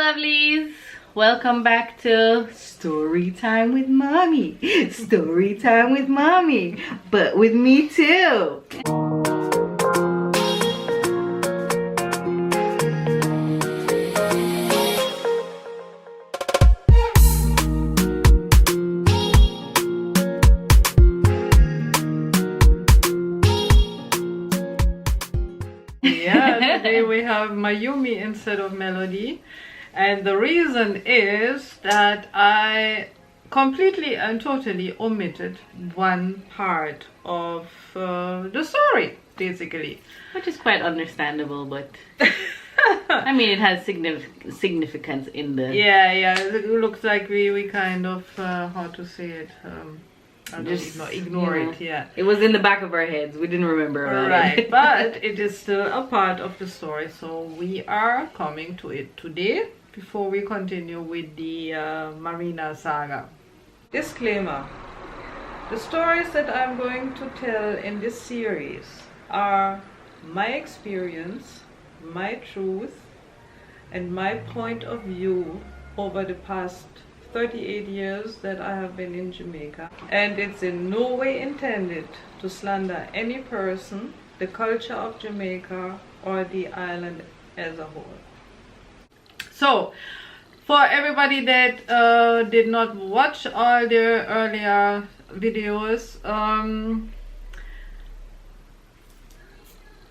lovelies, welcome back to Story Time with Mommy. Story Time with Mommy, but with me too. Yeah, today we have Mayumi instead of Melody, and the reason is that I completely and totally omitted one part of the story, basically. Which is quite understandable, but I mean it has significance in the... Yeah, it looks like we kind of, how to say it, I don't ignore it, yeah. It was in the back of our heads, we didn't remember about Right, it. but it is still a part of the story, so we are coming to it today before we continue with the Marina saga. Disclaimer: the stories that I'm going to tell in this series are my experience, my truth, and my point of view over the past 38 years that I have been in Jamaica, and it's in no way intended to slander any person, the culture of Jamaica, or the island as a whole. So, for everybody that did not watch all the earlier videos,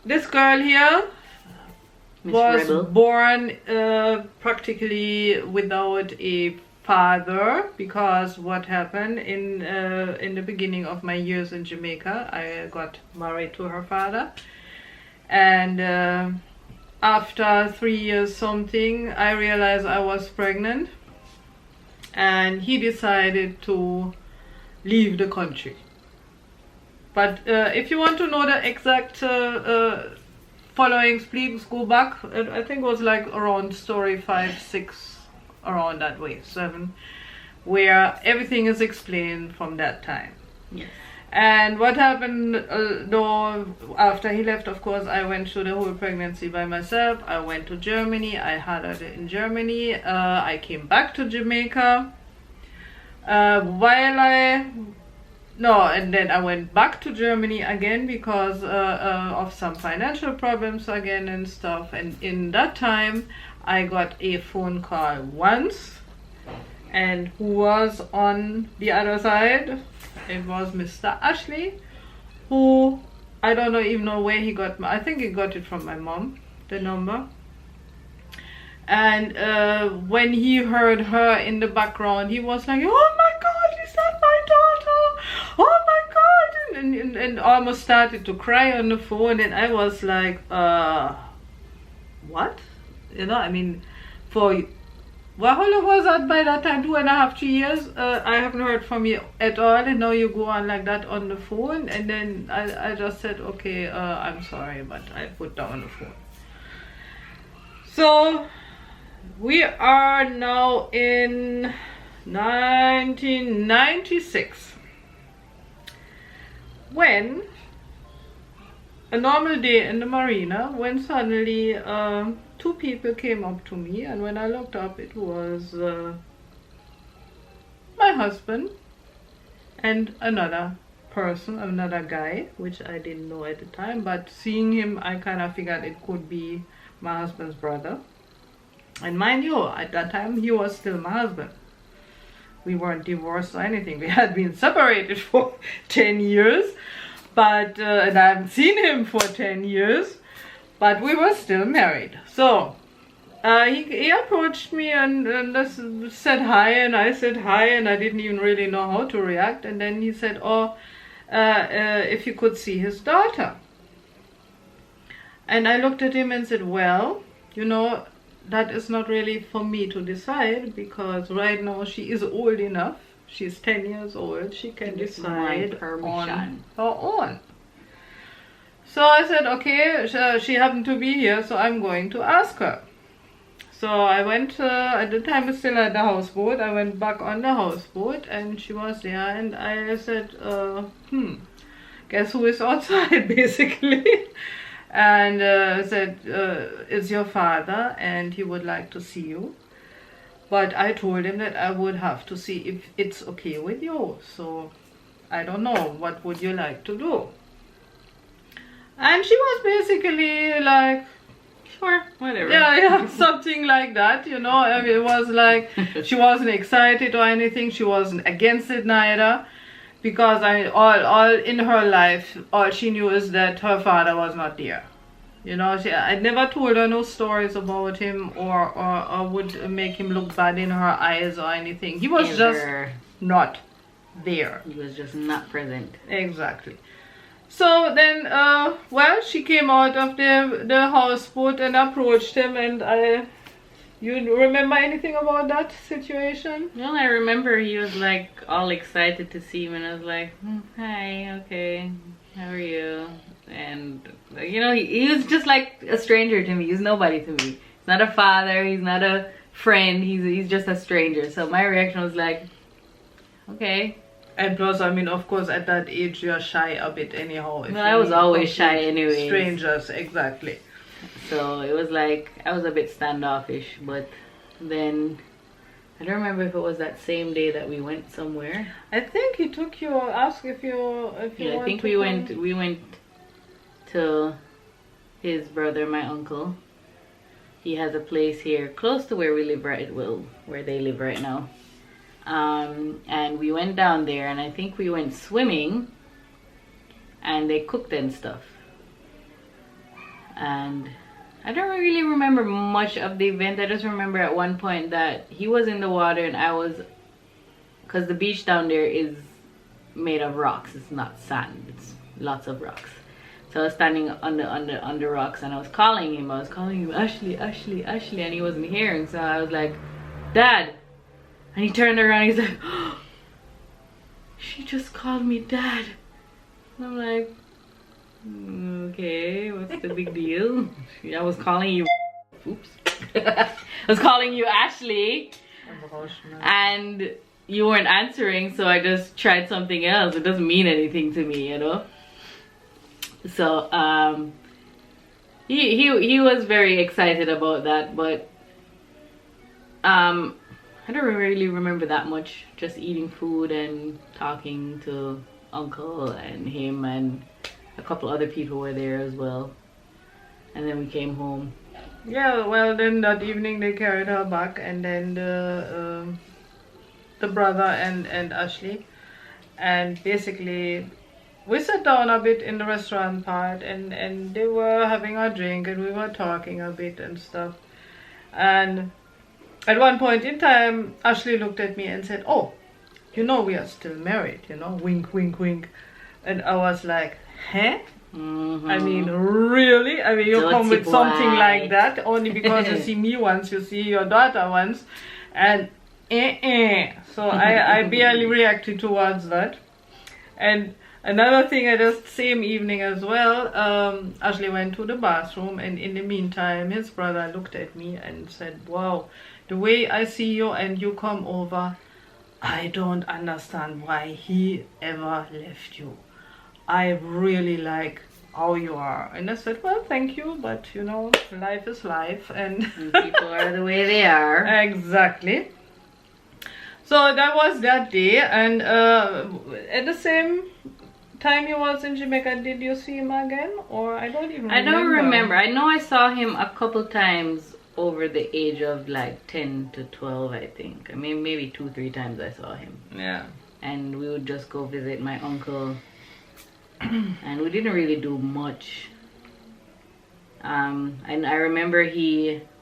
this girl here was born practically without a father, because what happened in the beginning of my years in Jamaica, I got married to her father, and after 3 years something, I realized I was pregnant, and he decided to leave the country. But if you want to know the exact followings, please go back. I think it was like around story 5, 6, around that way, 7, where everything is explained from that time. Yes. And what happened, though, after he left, of course, I went through the whole pregnancy by myself. I went to Germany, I had it in Germany, I came back to Jamaica, and then I went back to Germany again because of some financial problems again and stuff, and in that time I got a phone call once, and who was on the other side? It was Mr. Ashley, who I don't even know where he got I think he got it from my mom, the number. And when he heard her in the background, he was like, "Oh my God, is that my daughter? Oh my God!" and almost started to cry on the phone, and I was like, what? You know, I mean, well, how long was that by that time? 2.5, 3 years? I haven't heard from you at all, and now you go on like that on the phone. And then I just said, okay, I'm sorry, but I put down the phone. So we are now in 1996, when a normal day in the marina, when suddenly 2 people came up to me, and when I looked up, it was my husband and another person, another guy, which I didn't know at the time, but seeing him, I kind of figured it could be my husband's brother. And mind you, at that time, he was still my husband. We weren't divorced or anything. We had been separated for 10 years, but and I haven't seen him for 10 years, but we were still married. So he approached me and just said hi, and I said hi, and I didn't even really know how to react. And then he said, oh, if you could see his daughter. And I looked at him and said, well, you know, that is not really for me to decide, because right now she is old enough. She's 10 years old. She can decide on her own. So I said, okay, she happened to be here, so I'm going to ask her. So I went, at the time it's still at the houseboat, I went back on the houseboat, and she was there, and I said, guess who is outside, basically. And said, it's your father, and he would like to see you. But I told him that I would have to see if it's okay with you. So I don't know, what would you like to do? And she was basically like, Sure, whatever. yeah, something like that, you know. I mean, it was like she wasn't excited or anything. She wasn't against it neither, because all in her life, all she knew is that her father was not there. You know, I never told her no stories about him or would make him look bad in her eyes or anything. He was just not there. He was just not present. Exactly. So then, well, she came out of the houseboat and approached him, and you remember anything about that situation? Well, I remember he was like all excited to see me, and I was like, hi, okay, how are you? And you know, he was just like a stranger to me. He's nobody to me. He's not a father, he's not a friend, he's just a stranger. So my reaction was like, okay. And plus, I mean, of course, at that age, you're shy a bit anyhow. Well, I was always shy anyway. Strangers, exactly. So it was like, I was a bit standoffish, but then, I don't remember if it was that same day that we went somewhere. I think he took you, asked if you yeah, I think we went to his brother, my uncle. He has a place here close to where we live where they live right now. And we went down there, and I think we went swimming, and they cooked and stuff. And I don't really remember much of the event. I just remember at one point that he was in the water and I was, because the beach down there is made of rocks. It's not sand. It's lots of rocks. So I was standing on the rocks, and I was calling him. Ashley, Ashley, Ashley, and he wasn't hearing. So I was like, Dad. And he turned around and he's like, oh, she just called me Dad. And I'm like, okay, what's the big deal? I was calling you, oops. I was calling you Ashley. And you weren't answering, so I just tried something else. It doesn't mean anything to me, you know? So, he was very excited about that, but, I don't really remember that much. Just eating food and talking to Uncle and him, and a couple other people were there as well. And then we came home. Yeah, well, then that evening they carried her back, and then the brother and Ashley, and basically we sat down a bit in the restaurant part, and they were having a drink, and we were talking a bit and stuff. And at one point in time, Ashley looked at me and said, oh, you know, we are still married, you know, wink, wink, wink. And I was like, huh? I mean, really? I mean, you come with something like that only because you see me once, you see your daughter once, and So I barely reacted towards that. And another thing, at the same evening as well, Ashley went to the bathroom, and in the meantime, his brother looked at me and said, wow, the way I see you and you come over, I don't understand why he ever left you. I really like how you are. And I said, well, thank you, but you know, life is life, and people are the way they are. Exactly. So that was that day. And at the same time he was in Jamaica, did you see him again? Or I don't even remember. I don't remember. I know I saw him a couple times over the age of like 10 to 12, I think. I mean, maybe 2-3 times I saw him. Yeah. And we would just go visit my uncle. And we didn't really do much. And I remember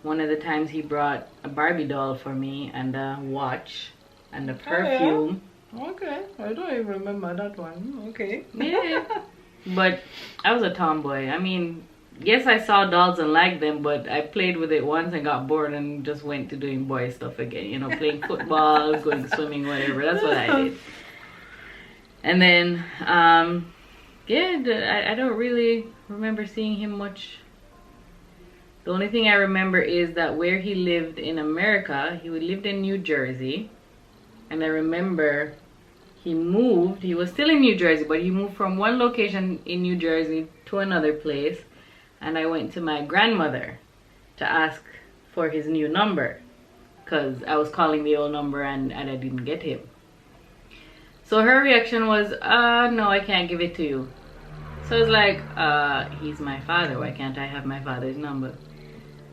one of the times he brought a Barbie doll for me, and a watch, and a perfume. Oh, yeah? Okay, I don't even remember that one. Okay. Yeah. But I was a tomboy. I mean, yes, I saw dolls and liked them, but I played with it once and got bored and just went to doing boy stuff again. You know, playing football, going swimming, whatever. That's what I did. And then, yeah, I don't really remember seeing him much. The only thing I remember is that where he lived in America, he lived in New Jersey. And I remember he was still in New Jersey, but he moved from one location in New Jersey to another place. And I went to my grandmother to ask for his new number, because I was calling the old number and I didn't get him. So her reaction was, no, I can't give it to you. So I was like, he's my father. Why can't I have my father's number?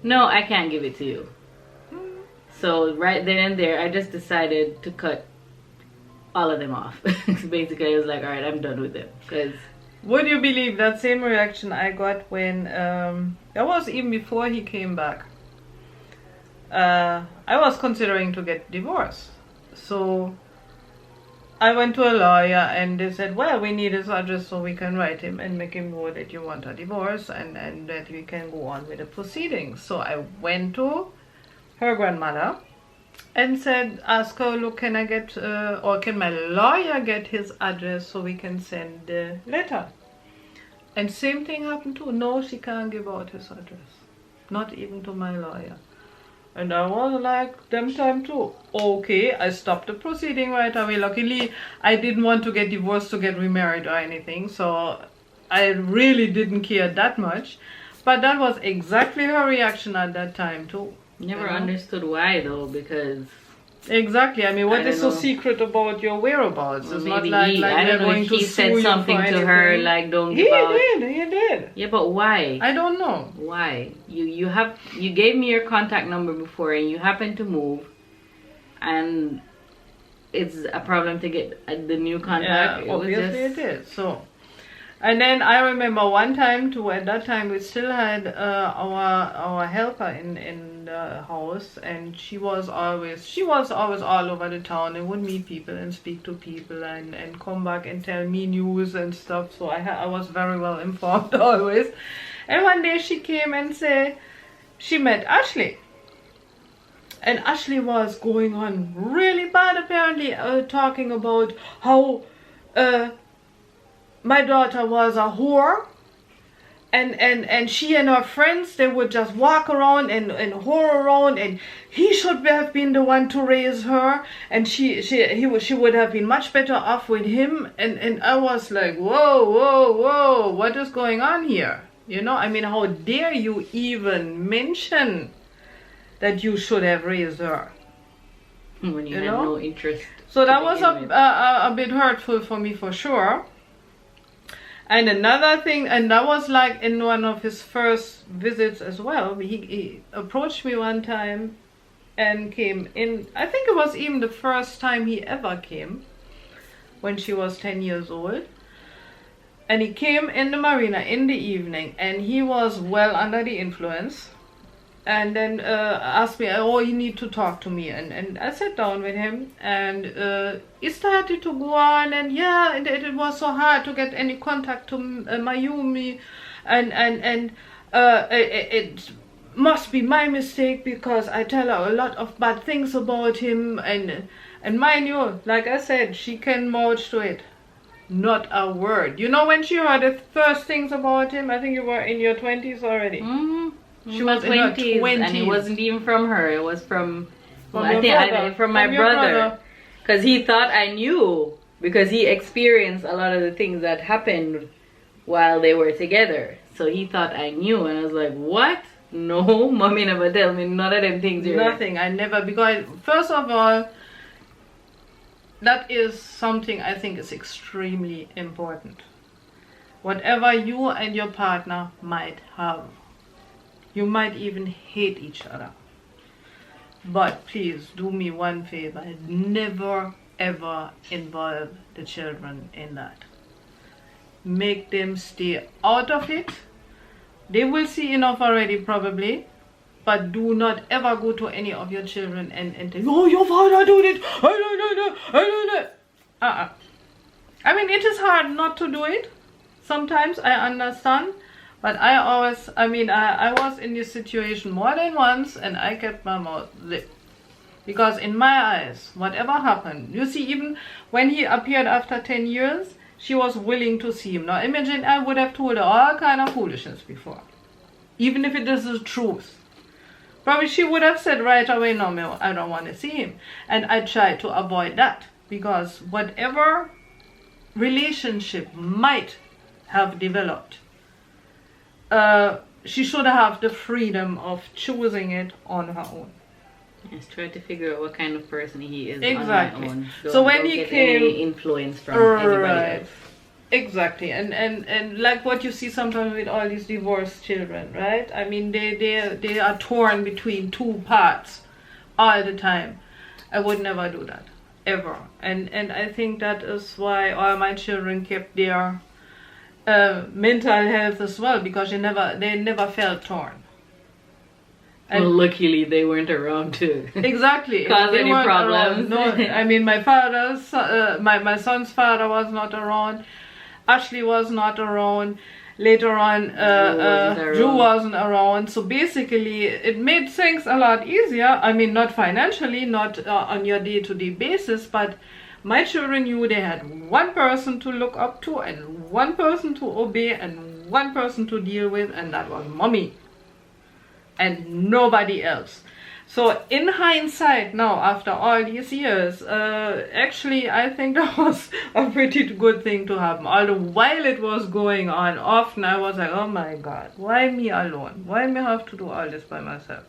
No, I can't give it to you. So right then and there, I just decided to cut all of them off. Basically, I was like, all right, I'm done with them. Because would you believe that same reaction I got when, that was even before he came back. I was considering to get divorced. So I went to a lawyer and they said, well, we need his address so we can write him and make him know that you want a divorce and that we can go on with the proceedings. So I went to her grandmother and said, ask her, look, can I get, or can my lawyer get his address so we can send the letter? And same thing happened too. No, she can't give out his address. Not even to my lawyer. And I was like, them time too. Okay, I stopped the proceeding right away. Luckily, I didn't want to get divorced to get remarried or anything. So I really didn't care that much. But that was exactly her reaction at that time too. Never understood why though, because exactly. I mean, what is so secret about your whereabouts? It's not like I don't know if he said something to her like, don't give out. He did. Yeah, but why? I don't know. Why? You gave me your contact number before and you happened to move and it's a problem to get the new contact. Yeah, obviously it is. So, and then I remember one time too, at that time we still had our helper in the house, and she was always all over the town and would meet people and speak to people and come back and tell me news and stuff. So I was very well informed always. And one day she came and said she met Ashley. And Ashley was going on really bad apparently, talking about how my daughter was a whore, and she and her friends, they would just walk around and whore around, and he should have been the one to raise her, and she would have been much better off with him. And I was like, whoa, what is going on here? You know, I mean, how dare you even mention that you should have raised her when you had no interest? So that was a bit hurtful for me, for sure. And another thing, and that was like in one of his first visits as well. He approached me one time and came in. I think it was even the first time he ever came, when she was 10 years old. And he came in the marina in the evening, and he was well under the influence. And then asked me, oh, you need to talk to me. And I sat down with him, and he started to go on, and yeah, it was so hard to get any contact to Mayumi, and it must be my mistake because I tell her a lot of bad things about him, and mind you, like I said, she can vouch to it. Not a word. You know, when she heard the first things about him, I think you were in your 20s already. Mm-hmm. She was in her 20s. And it wasn't even from her. It was from from my brother. Because he thought I knew. Because he experienced a lot of the things that happened while they were together. So he thought I knew. And I was like, what? No, mommy never tell me none of them things. Nothing. I never. Because first of all, that is something I think is extremely important. Whatever you and your partner might have. You might even hate each other. But please do me one favor. Never ever involve the children in that. Make them stay out of it. They will see enough already probably. But do not ever go to any of your children and tell, oh, your father did it. I don't know. I mean, it is hard not to do it. Sometimes I understand. But I was in this situation more than once, and I kept my mouth lit. Because in my eyes, whatever happened, you see, even when he appeared after 10 years, she was willing to see him. Now imagine I would have told her all kind of foolishness before. Even if it is the truth. Probably she would have said right away, no, I don't want to see him. And I tried to avoid that. Because whatever relationship might have developed, she should have the freedom of choosing it on her own. Just try to figure out what kind of person he is. Exactly. On my own. So when don't he get came, any influence from anybody else. Exactly, and like what you see sometimes with all these divorced children, right? I mean, they are torn between two parts all the time. I would never do that, ever. And I think that is why all my children kept their mental health as well, because they never felt torn. And well, luckily they weren't around to exactly cause any problems. No, I mean my my son's father was not around. Ashley was not around. Later on, Drew wasn't around. So basically, it made things a lot easier. I mean, not financially, not on your day-to-day basis, but my children knew they had one person to look up to and one person to obey and one person to deal with, and that was mommy and nobody else. So in hindsight now, after all these years, actually I think that was a pretty good thing to happen. Although while it was going on, often I was like, oh my God, why me alone? Why me have to do all this by myself?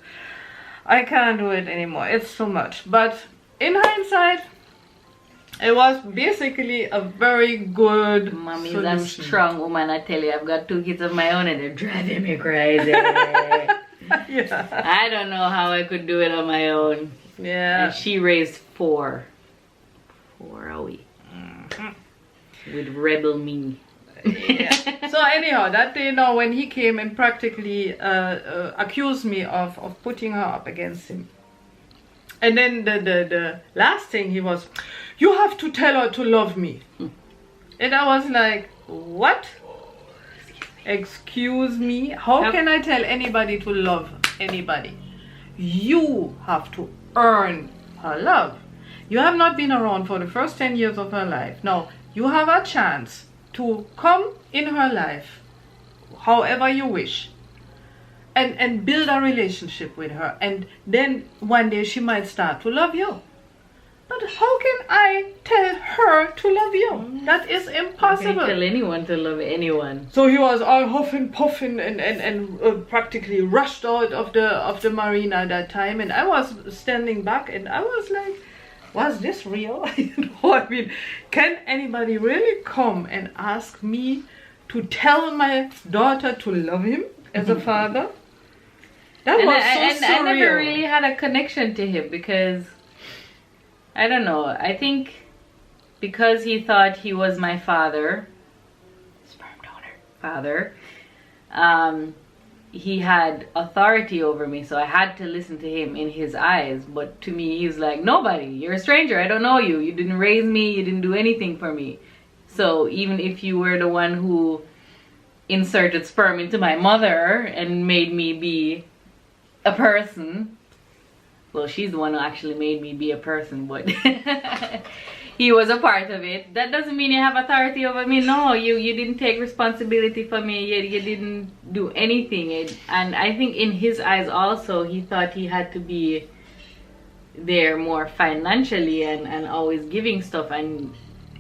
I can't do it anymore. It's too much. But in hindsight, it was basically a very good Mommy's solution. a strong woman, I tell you. I've got 2 kids of my own and they're driving me crazy. Yeah. I don't know how I could do it on my own. Yeah. And she raised 4. 4 a week. With rebel me. Yeah. So anyhow, that day now when he came and practically accused me of putting her up against him. And then the last thing he was, you have to tell her to love me. And I was like, what? Excuse me? How can I tell anybody to love anybody? You have to earn her love. You have not been around for the first 10 years of her life. Now, you have a chance to come in her life however you wish and build a relationship with her. And then one day she might start to love you. But how can I tell her to love you? That is impossible. How can you tell anyone to love anyone? So he was all huff and puffing and practically rushed out of the marina at that time. And I was standing back and I was like, was this real? You know, I mean, can anybody really come and ask me to tell my daughter to love him as a father? That was so surreal. I never really had a connection to him because I don't know. I think because he thought he was my father, sperm donor father, he had authority over me, so I had to listen to him in his eyes. But to me, he's like, nobody. You're a stranger. I don't know you. You didn't raise me. You didn't do anything for me. So even if you were the one who inserted sperm into my mother and made me be a person, well, she's the one who actually made me be a person, but he was a part of it. That doesn't mean you have authority over me. No, you didn't take responsibility for me. You didn't do anything. And I think in his eyes also, he thought he had to be there more financially and always giving stuff.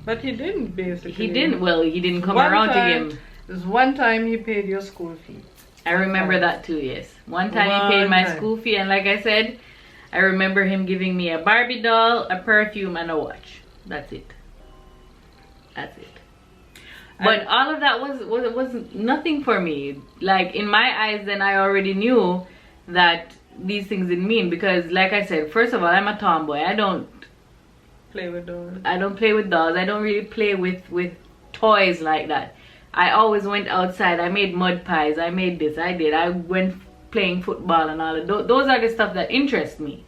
But he didn't, basically. He didn't. Well, he didn't come around to him. There's one time he paid your school fee. I remember that too, yes. One time he paid my school fee, and like I said, I remember him giving me a Barbie doll, a perfume, and a watch. That's it. That's it. But all of that was nothing for me. Like, in my eyes, then I already knew that these things didn't mean. Because, like I said, first of all, I'm a tomboy. I don't play with dolls. I don't play with dolls. I don't really play with toys like that. I always went outside. I made mud pies. I made this. I did. I went playing football and all of those are the stuff that interest me,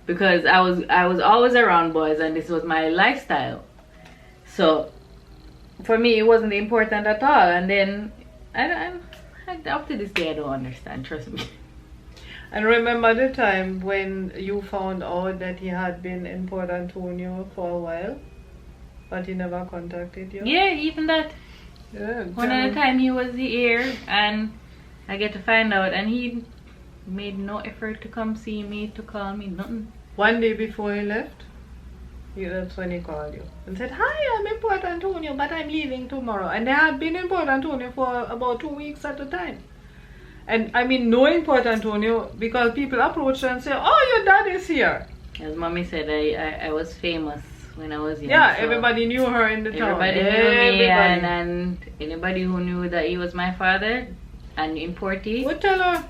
because I was always around boys and this was my lifestyle. So for me it wasn't important at all. And then I up to this day I don't understand, trust me. And remember the time when you found out that he had been in Port Antonio for a while, but he never contacted you? Yeah, even that. Yeah, one at a time he was here and I get to find out, and he made no effort to come see me, to call me, nothing. One day before he left, that's when he called you and said, hi, I'm in Port Antonio, but I'm leaving tomorrow. And they had been in Port Antonio for about 2 weeks at a time. And I mean, knowing Port Antonio, because people approach her and say, oh, your dad is here. As mommy said, I was famous when I was young. Yeah, so everybody knew her in the town. everybody knew me, and anybody who knew that he was my father and in Porty would tell her,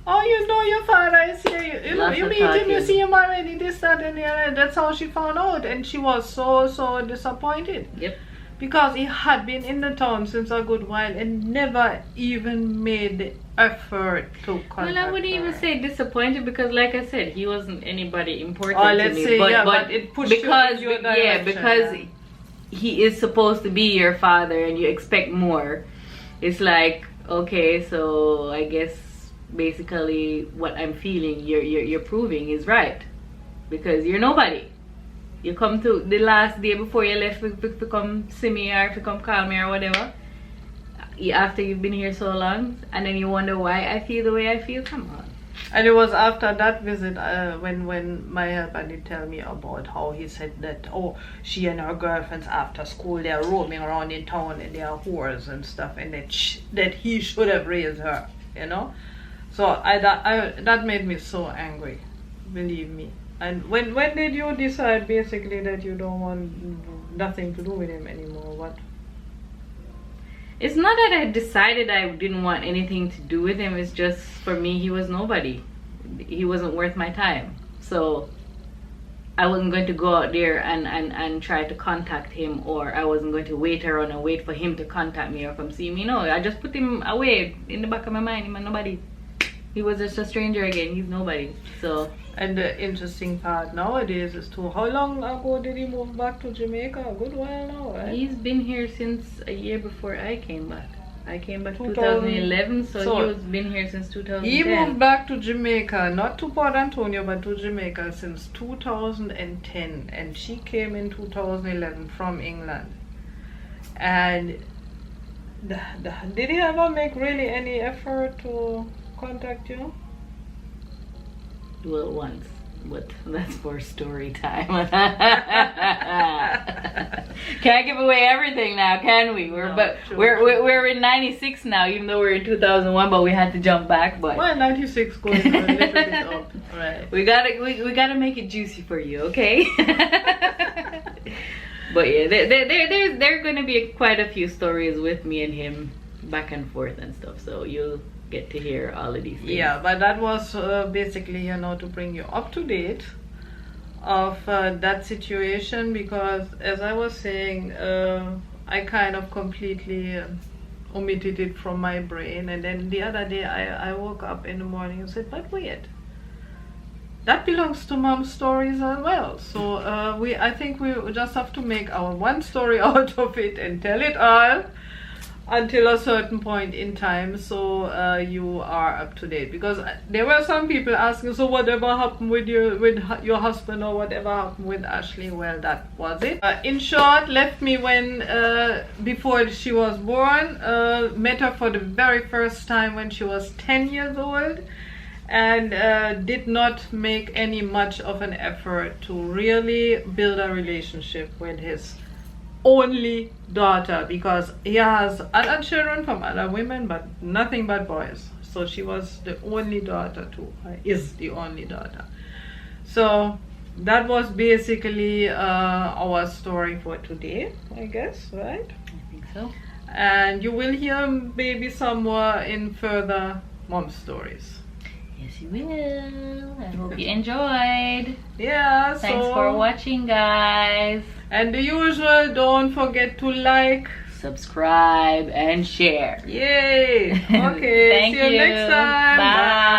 oh, you know your father is here. You meet him, you see him already, this, that, and the other. That's how she found out. And she was so disappointed. Yep. Because he had been in the town since a good while and never even made the effort to contact her. Well, I wouldn't even say disappointed, because like I said, he wasn't anybody important Oh, to let's me. say, but, yeah, but but it pushed because, you in your direction. because he is supposed to be your father and you expect more. It's like, okay, so I guess basically what I'm feeling, you're proving is right, because you're nobody. You come to the last day before you left to come see me or to come call me or whatever, after you've been here so long, and then you wonder why I feel the way I feel. Come on. And it was after that visit when my helper did tell me about how he said that, oh, she and her girlfriends after school, they're roaming around in town and they are whores and stuff, and that he should have raised her, you know. So that made me so angry, believe me. And when did you decide basically that you don't want nothing to do with him anymore? What? It's not that I decided I didn't want anything to do with him. It's just, for me, he was nobody. He wasn't worth my time. So I wasn't going to go out there and try to contact him, or I wasn't going to wait around and wait for him to contact me or come see me. No, I just put him away in the back of my mind. He was nobody. He was just a stranger again. He's nobody. So. And the interesting part nowadays is too, how long ago did he move back to Jamaica? A good while now, right? He's been here since a year before I came back. I came back 2011, so he was been here since 2010. He moved back to Jamaica, not to Port Antonio, but to Jamaica since 2010. And she came in 2011 from England. And did he ever make really any effort to contact you? Well, once, but that's for story time. Can't give away everything now, can we? We're in '96 now, even though we're in 2001, but we had to jump back. But well, '96 going a little bit up, right? We gotta make it juicy for you, okay? But yeah, there are gonna be quite a few stories with me and him back and forth and stuff. So you'll get to hear all of these things. Yeah, but that was basically, you know, to bring you up to date of that situation, because as I was saying, I kind of completely omitted it from my brain. And then the other day I woke up in the morning and said, but wait, that belongs to Mom's stories as well. So I think we just have to make our one story out of it and tell it all until a certain point in time, so you are up to date. Because there were some people asking, so whatever happened with your husband, or whatever happened with Ashley? Well, that was it. In short, left me when before she was born. Met her for the very first time when she was 10 years old, and did not make any much of an effort to really build a relationship with his only daughter, because he has other children from other women, but nothing but boys. So she was the only daughter is the only daughter. So that was basically our story for today, I guess, right? I think so. And you will hear maybe some more in further Mom stories. Yes, you will. I hope you enjoyed. Yeah, thanks for watching, guys. And the usual, don't forget to like, subscribe, and share. Yay! Okay, Thank see you next time. Bye.